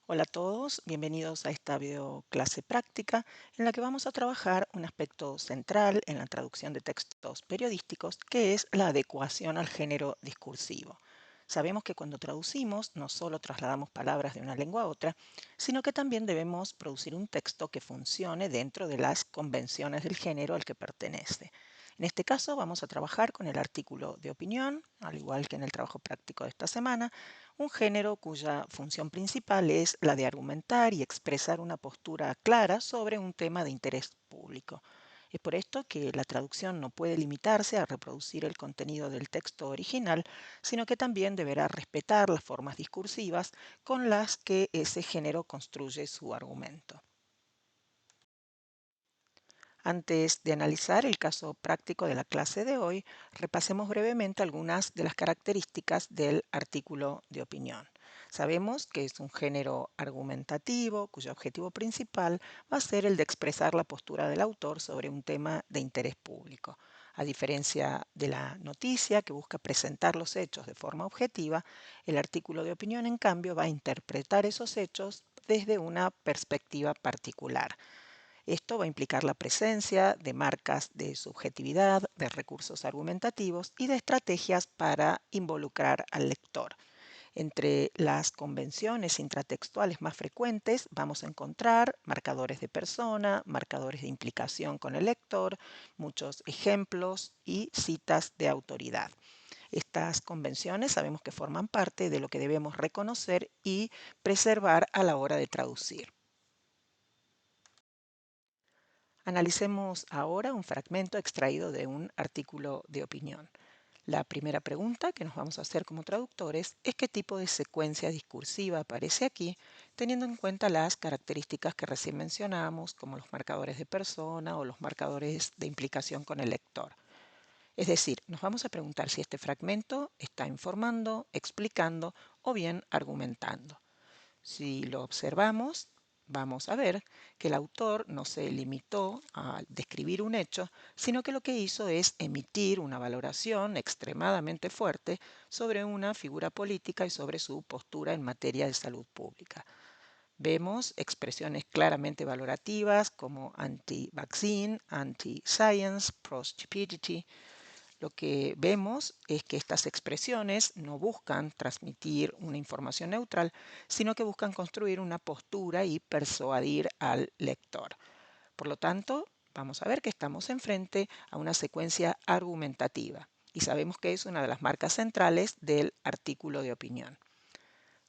Hola a todos, bienvenidos a esta video clase práctica en la que vamos a trabajar un aspecto central en la traducción de textos periodísticos, que es la adecuación al género discursivo. Sabemos que cuando traducimos no solo trasladamos palabras de una lengua a otra, sino que también debemos producir un texto que funcione dentro de las convenciones del género al que pertenece. En este caso vamos a trabajar con el artículo de opinión, al igual que en el trabajo práctico de esta semana, un género cuya función principal es la de argumentar y expresar una postura clara sobre un tema de interés público. Es por esto que la traducción no puede limitarse a reproducir el contenido del texto original, sino que también deberá respetar las formas discursivas con las que ese género construye su argumento. Antes de analizar el caso práctico de la clase de hoy, repasemos brevemente algunas de las características del artículo de opinión. Sabemos que es un género argumentativo cuyo objetivo principal va a ser el de expresar la postura del autor sobre un tema de interés público. A diferencia de la noticia, que busca presentar los hechos de forma objetiva, el artículo de opinión, en cambio, va a interpretar esos hechos desde una perspectiva particular. Esto va a implicar la presencia de marcas de subjetividad, de recursos argumentativos y de estrategias para involucrar al lector. Entre las convenciones intratextuales más frecuentes vamos a encontrar marcadores de persona, marcadores de implicación con el lector, muchos ejemplos y citas de autoridad. Estas convenciones sabemos que forman parte de lo que debemos reconocer y preservar a la hora de traducir. Analicemos ahora un fragmento extraído de un artículo de opinión. La primera pregunta que nos vamos a hacer como traductores es qué tipo de secuencia discursiva aparece aquí, teniendo en cuenta las características que recién mencionamos, como los marcadores de persona o los marcadores de implicación con el lector. Es decir, nos vamos a preguntar si este fragmento está informando, explicando o bien argumentando. Si lo observamos, vamos a ver que el autor no se limitó a describir un hecho, sino que lo que hizo es emitir una valoración extremadamente fuerte sobre una figura política y sobre su postura en materia de salud pública. Vemos expresiones claramente valorativas como anti-vaccine, anti-science, pro-stupidity. Lo que vemos es que estas expresiones no buscan transmitir una información neutral, sino que buscan construir una postura y persuadir al lector. Por lo tanto, vamos a ver que estamos enfrente a una secuencia argumentativa y sabemos que es una de las marcas centrales del artículo de opinión.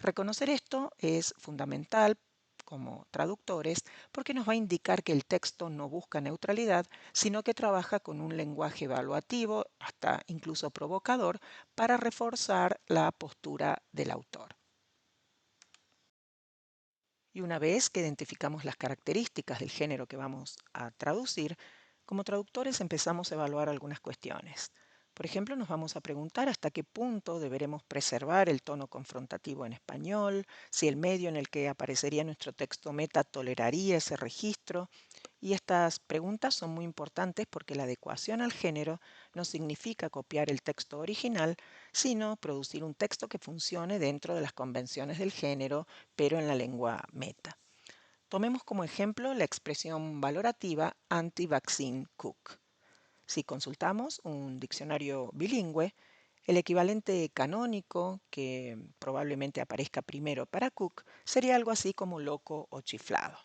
Reconocer esto es fundamental como traductores porque nos va a indicar que el texto no busca neutralidad, sino que trabaja con un lenguaje evaluativo, hasta incluso provocador, para reforzar la postura del autor. Y una vez que identificamos las características del género que vamos a traducir, como traductores empezamos a evaluar algunas cuestiones. Por ejemplo, nos vamos a preguntar hasta qué punto deberemos preservar el tono confrontativo en español, si el medio en el que aparecería nuestro texto meta toleraría ese registro. Y estas preguntas son muy importantes porque la adecuación al género no significa copiar el texto original, sino producir un texto que funcione dentro de las convenciones del género, pero en la lengua meta. Tomemos como ejemplo la expresión valorativa anti-vaccine cook. Si consultamos un diccionario bilingüe, el equivalente canónico, que probablemente aparezca primero para cook, sería algo así como loco o chiflado.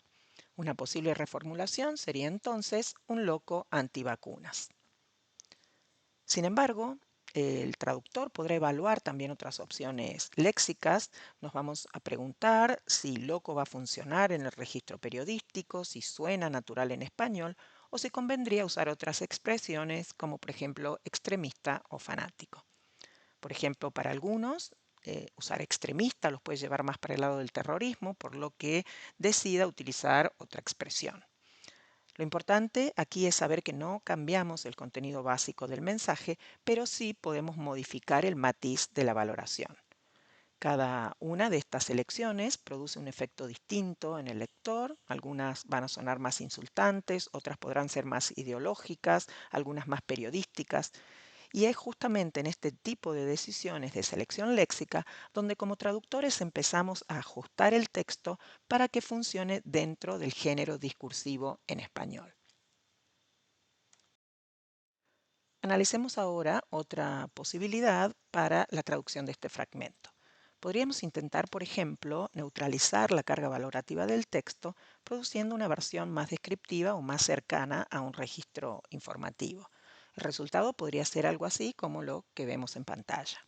Una posible reformulación sería entonces un loco antivacunas. Sin embargo, el traductor podrá evaluar también otras opciones léxicas. Nos vamos a preguntar si loco va a funcionar en el registro periodístico, si suena natural en español o si convendría usar otras expresiones como por ejemplo extremista o fanático. Por ejemplo, para algunos, usar extremista los puede llevar más para el lado del terrorismo, por lo que decida utilizar otra expresión. Lo importante aquí es saber que no cambiamos el contenido básico del mensaje, pero sí podemos modificar el matiz de la valoración. Cada una de estas elecciones produce un efecto distinto en el lector. Algunas van a sonar más insultantes, otras podrán ser más ideológicas, algunas más periodísticas. Y es justamente en este tipo de decisiones de selección léxica donde como traductores empezamos a ajustar el texto para que funcione dentro del género discursivo en español. Analicemos ahora otra posibilidad para la traducción de este fragmento. Podríamos intentar, por ejemplo, neutralizar la carga valorativa del texto produciendo una versión más descriptiva o más cercana a un registro informativo. El resultado podría ser algo así como lo que vemos en pantalla.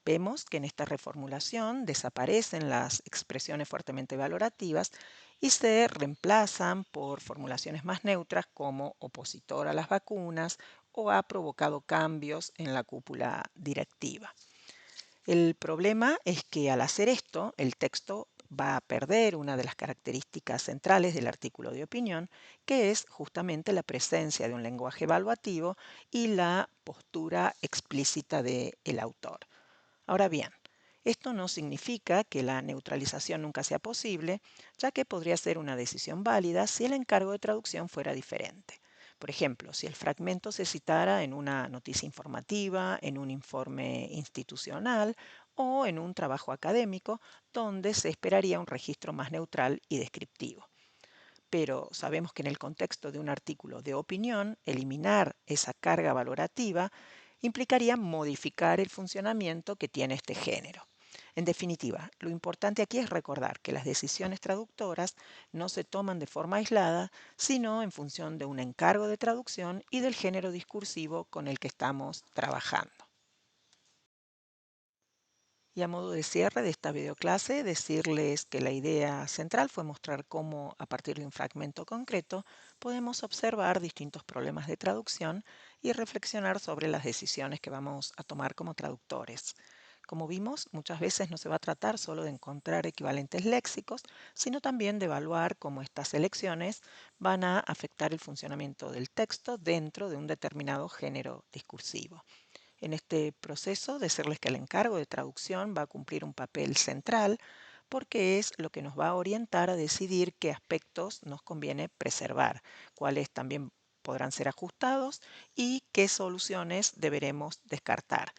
Vemos que en esta reformulación desaparecen las expresiones fuertemente valorativas y se reemplazan por formulaciones más neutras como opositor a las vacunas o ha provocado cambios en la cúpula directiva. El problema es que al hacer esto, el texto va a perder una de las características centrales del artículo de opinión, que es justamente la presencia de un lenguaje evaluativo y la postura explícita del autor. Ahora bien, esto no significa que la neutralización nunca sea posible, ya que podría ser una decisión válida si el encargo de traducción fuera diferente. Por ejemplo, si el fragmento se citara en una noticia informativa, en un informe institucional o en un trabajo académico, donde se esperaría un registro más neutral y descriptivo. Pero sabemos que en el contexto de un artículo de opinión, eliminar esa carga valorativa implicaría modificar el funcionamiento que tiene este género. En definitiva, lo importante aquí es recordar que las decisiones traductoras no se toman de forma aislada, sino en función de un encargo de traducción y del género discursivo con el que estamos trabajando. Y a modo de cierre de esta videoclase, decirles que la idea central fue mostrar cómo, a partir de un fragmento concreto, podemos observar distintos problemas de traducción y reflexionar sobre las decisiones que vamos a tomar como traductores. Como vimos, muchas veces no se va a tratar solo de encontrar equivalentes léxicos, sino también de evaluar cómo estas elecciones van a afectar el funcionamiento del texto dentro de un determinado género discursivo. En este proceso, decirles que el encargo de traducción va a cumplir un papel central porque es lo que nos va a orientar a decidir qué aspectos nos conviene preservar, cuáles también podrán ser ajustados y qué soluciones deberemos descartar.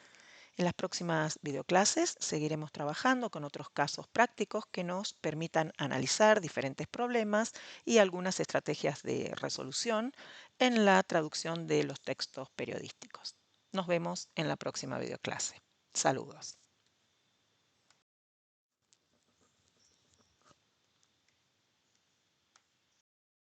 En las próximas videoclases seguiremos trabajando con otros casos prácticos que nos permitan analizar diferentes problemas y algunas estrategias de resolución en la traducción de los textos periodísticos. Nos vemos en la próxima videoclase. Saludos.